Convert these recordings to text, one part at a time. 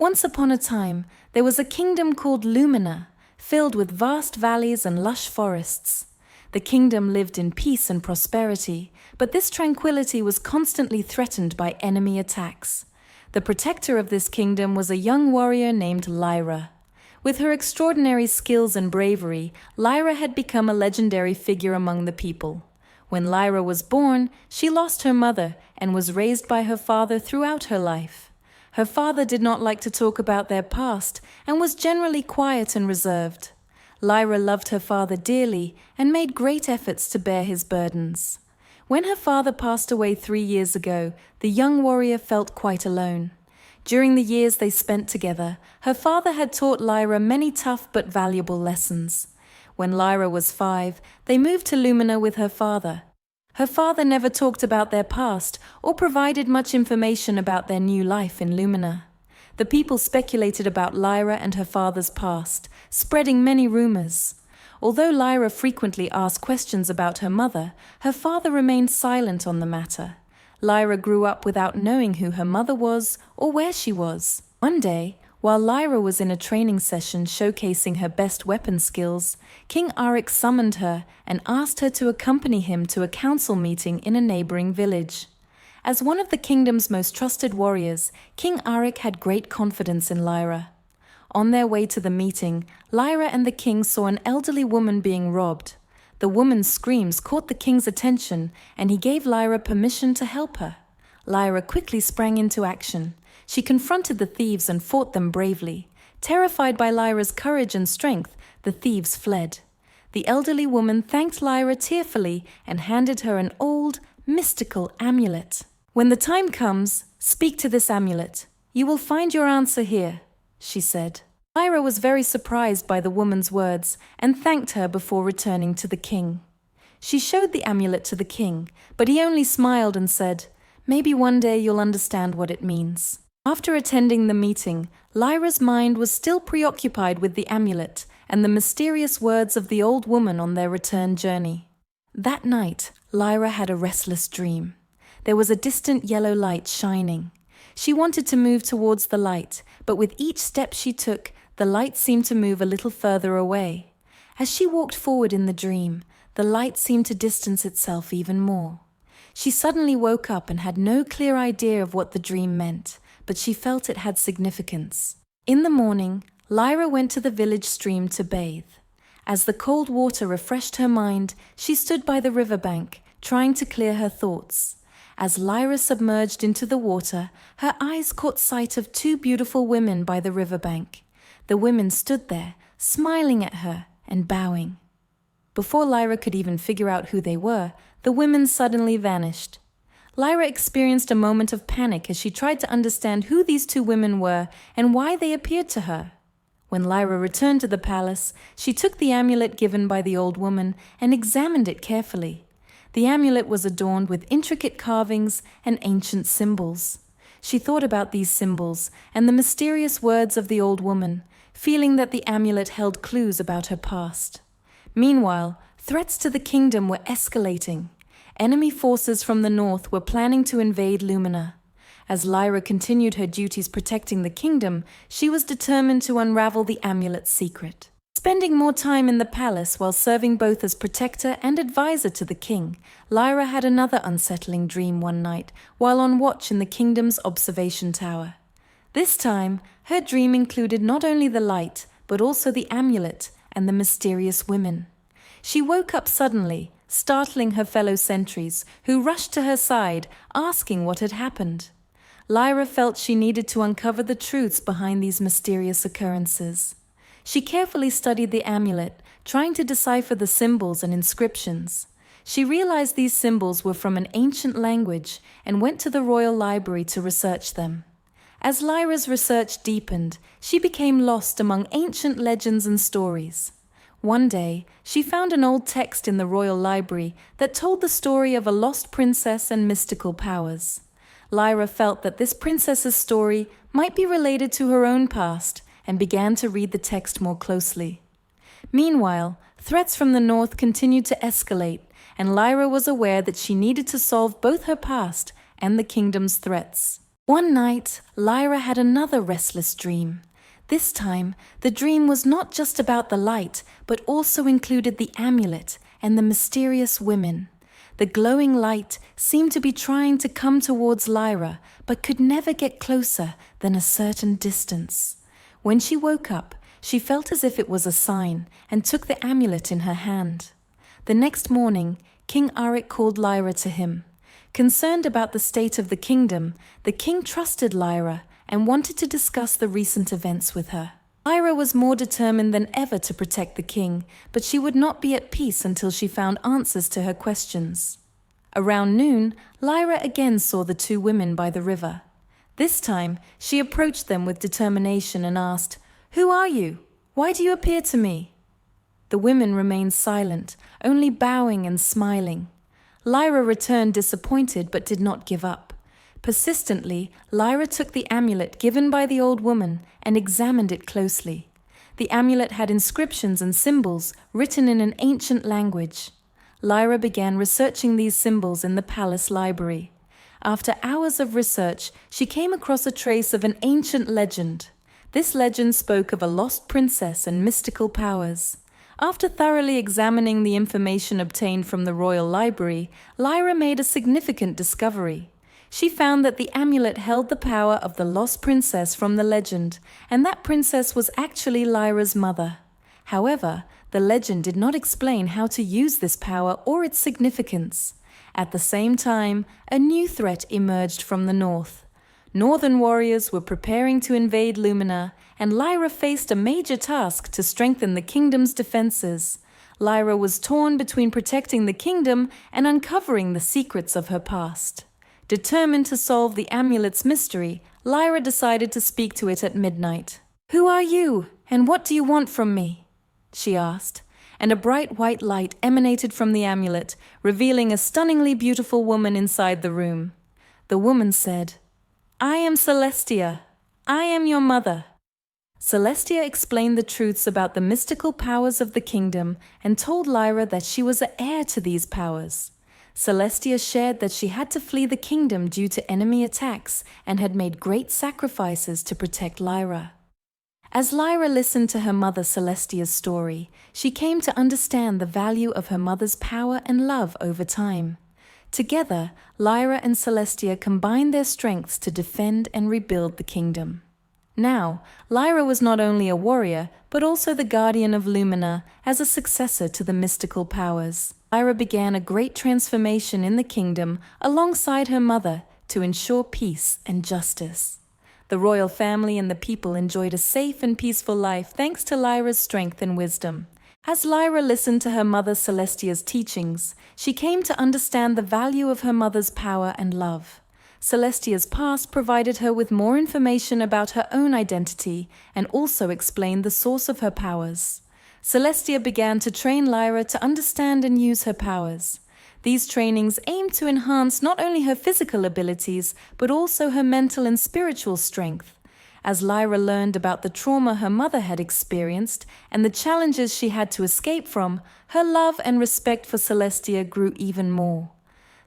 Once upon a time, there was a kingdom called Lumina, filled with vast valleys and lush forests. The kingdom lived in peace and prosperity, but this tranquility was constantly threatened by enemy attacks. The protector of this kingdom was a young warrior named Lyra. With her extraordinary skills and bravery, Lyra had become a legendary figure among the people. When Lyra was born, she lost her mother and was raised by her father throughout her life. Her father did not like to talk about their past and was generally quiet and reserved. Lyra loved her father dearly and made great efforts to bear his burdens. When her father passed away 3 years ago, the young warrior felt quite alone. During the years they spent together, her father had taught Lyra many tough but valuable lessons. When Lyra was 5, they moved to Lumina with her father. Her father never talked about their past or provided much information about their new life in Lumina. The people speculated about Lyra and her father's past, spreading many rumors. Although Lyra frequently asked questions about her mother, her father remained silent on the matter. Lyra grew up without knowing who her mother was or where she was. One day, while Lyra was in a training session showcasing her best weapon skills, King Arik summoned her and asked her to accompany him to a council meeting in a neighboring village. As one of the kingdom's most trusted warriors, King Arik had great confidence in Lyra. On their way to the meeting, Lyra and the king saw an elderly woman being robbed. The woman's screams caught the king's attention, and he gave Lyra permission to help her. Lyra quickly sprang into action. She confronted the thieves and fought them bravely. Terrified by Lyra's courage and strength, the thieves fled. The elderly woman thanked Lyra tearfully and handed her an old, mystical amulet. "When the time comes, speak to this amulet. You will find your answer here," she said. Lyra was very surprised by the woman's words and thanked her before returning to the king. She showed the amulet to the king, but he only smiled and said, "Maybe one day you'll understand what it means." After attending the meeting, Lyra's mind was still preoccupied with the amulet and the mysterious words of the old woman on their return journey. That night, Lyra had a restless dream. There was a distant yellow light shining. She wanted to move towards the light, but with each step she took, the light seemed to move a little further away. As she walked forward in the dream, the light seemed to distance itself even more. She suddenly woke up and had no clear idea of what the dream meant, but she felt it had significance. In the morning, Lyra went to the village stream to bathe. As the cold water refreshed her mind, she stood by the riverbank, trying to clear her thoughts. As Lyra submerged into the water, her eyes caught sight of 2 beautiful women by the riverbank. The women stood there, smiling at her and bowing. Before Lyra could even figure out who they were, the women suddenly vanished. Lyra experienced a moment of panic as she tried to understand who these 2 women were and why they appeared to her. When Lyra returned to the palace, she took the amulet given by the old woman and examined it carefully. The amulet was adorned with intricate carvings and ancient symbols. She thought about these symbols and the mysterious words of the old woman, feeling that the amulet held clues about her past. Meanwhile, threats to the kingdom were escalating. Enemy forces from the north were planning to invade Lumina. As Lyra continued her duties protecting the kingdom, she was determined to unravel the amulet's secret. Spending more time in the palace while serving both as protector and advisor to the king, Lyra had another unsettling dream one night while on watch in the kingdom's observation tower. This time, her dream included not only the light, but also the amulet and the mysterious women. She woke up suddenly, startling her fellow sentries, who rushed to her side, asking what had happened. Lyra felt she needed to uncover the truths behind these mysterious occurrences. She carefully studied the amulet, trying to decipher the symbols and inscriptions. She realized these symbols were from an ancient language and went to the royal library to research them. As Lyra's research deepened, she became lost among ancient legends and stories. One day, she found an old text in the royal library that told the story of a lost princess and mystical powers. Lyra felt that this princess's story might be related to her own past and began to read the text more closely. Meanwhile, threats from the north continued to escalate, and Lyra was aware that she needed to solve both her past and the kingdom's threats. One night, Lyra had another restless dream. This time, the dream was not just about the light, but also included the amulet and the mysterious women. The glowing light seemed to be trying to come towards Lyra, but could never get closer than a certain distance. When she woke up, she felt as if it was a sign and took the amulet in her hand. The next morning, King Arik called Lyra to him. Concerned about the state of the kingdom, the king trusted Lyra and wanted to discuss the recent events with her. Lyra was more determined than ever to protect the king, but she would not be at peace until she found answers to her questions. Around noon, Lyra again saw the two women by the river. This time, she approached them with determination and asked, "Who are you? Why do you appear to me?" The women remained silent, only bowing and smiling. Lyra returned disappointed but did not give up. Persistently, Lyra took the amulet given by the old woman and examined it closely. The amulet had inscriptions and symbols written in an ancient language. Lyra began researching these symbols in the palace library. After hours of research, she came across a trace of an ancient legend. This legend spoke of a lost princess and mystical powers. After thoroughly examining the information obtained from the royal library, Lyra made a significant discovery. She found that the amulet held the power of the lost princess from the legend, and that princess was actually Lyra's mother. However, the legend did not explain how to use this power or its significance. At the same time, a new threat emerged from the north. Northern warriors were preparing to invade Lumina, and Lyra faced a major task to strengthen the kingdom's defenses. Lyra was torn between protecting the kingdom and uncovering the secrets of her past. Determined to solve the amulet's mystery, Lyra decided to speak to it at midnight. "Who are you, and what do you want from me?" she asked, and a bright white light emanated from the amulet, revealing a stunningly beautiful woman inside the room. The woman said, "I am Celestia. I am your mother." Celestia explained the truths about the mystical powers of the kingdom and told Lyra that she was the heir to these powers. Celestia shared that she had to flee the kingdom due to enemy attacks and had made great sacrifices to protect Lyra. As Lyra listened to her mother Celestia's story, she came to understand the value of her mother's power and love over time. Together, Lyra and Celestia combined their strengths to defend and rebuild the kingdom. Now, Lyra was not only a warrior, but also the guardian of Lumina as a successor to the mystical powers. Lyra began a great transformation in the kingdom alongside her mother to ensure peace and justice. The royal family and the people enjoyed a safe and peaceful life thanks to Lyra's strength and wisdom. As Lyra listened to her mother Celestia's teachings, she came to understand the value of her mother's power and love. Celestia's past provided her with more information about her own identity and also explained the source of her powers. Celestia began to train Lyra to understand and use her powers. These trainings aimed to enhance not only her physical abilities, but also her mental and spiritual strength. As Lyra learned about the trauma her mother had experienced and the challenges she had to escape from, her love and respect for Celestia grew even more.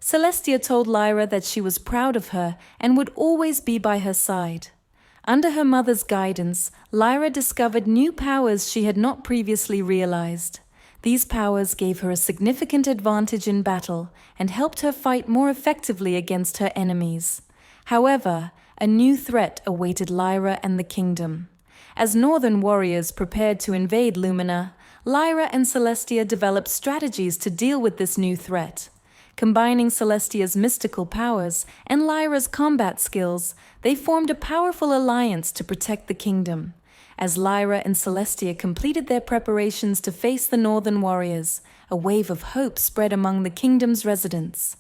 Celestia told Lyra that she was proud of her and would always be by her side. Under her mother's guidance, Lyra discovered new powers she had not previously realized. These powers gave her a significant advantage in battle and helped her fight more effectively against her enemies. However, a new threat awaited Lyra and the kingdom. As northern warriors prepared to invade Lumina, Lyra and Celestia developed strategies to deal with this new threat. Combining Celestia's mystical powers and Lyra's combat skills, they formed a powerful alliance to protect the kingdom. As Lyra and Celestia completed their preparations to face the northern warriors, a wave of hope spread among the kingdom's residents.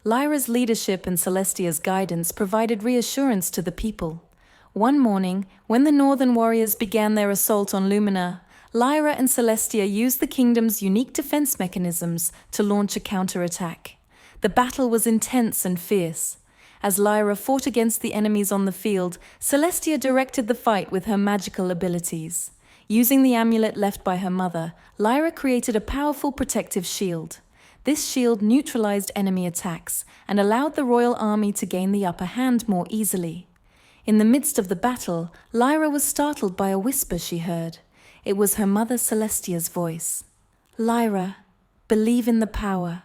Lyra's leadership and Celestia's guidance provided reassurance to the people. One morning, when the northern warriors began their assault on Lumina, Lyra and Celestia used the kingdom's unique defense mechanisms to launch a counterattack. The battle was intense and fierce. As Lyra fought against the enemies on the field, Celestia directed the fight with her magical abilities. Using the amulet left by her mother, Lyra created a powerful protective shield. This shield neutralized enemy attacks and allowed the royal army to gain the upper hand more easily. In the midst of the battle, Lyra was startled by a whisper she heard. It was her mother Celestia's voice. "Lyra, believe in the power.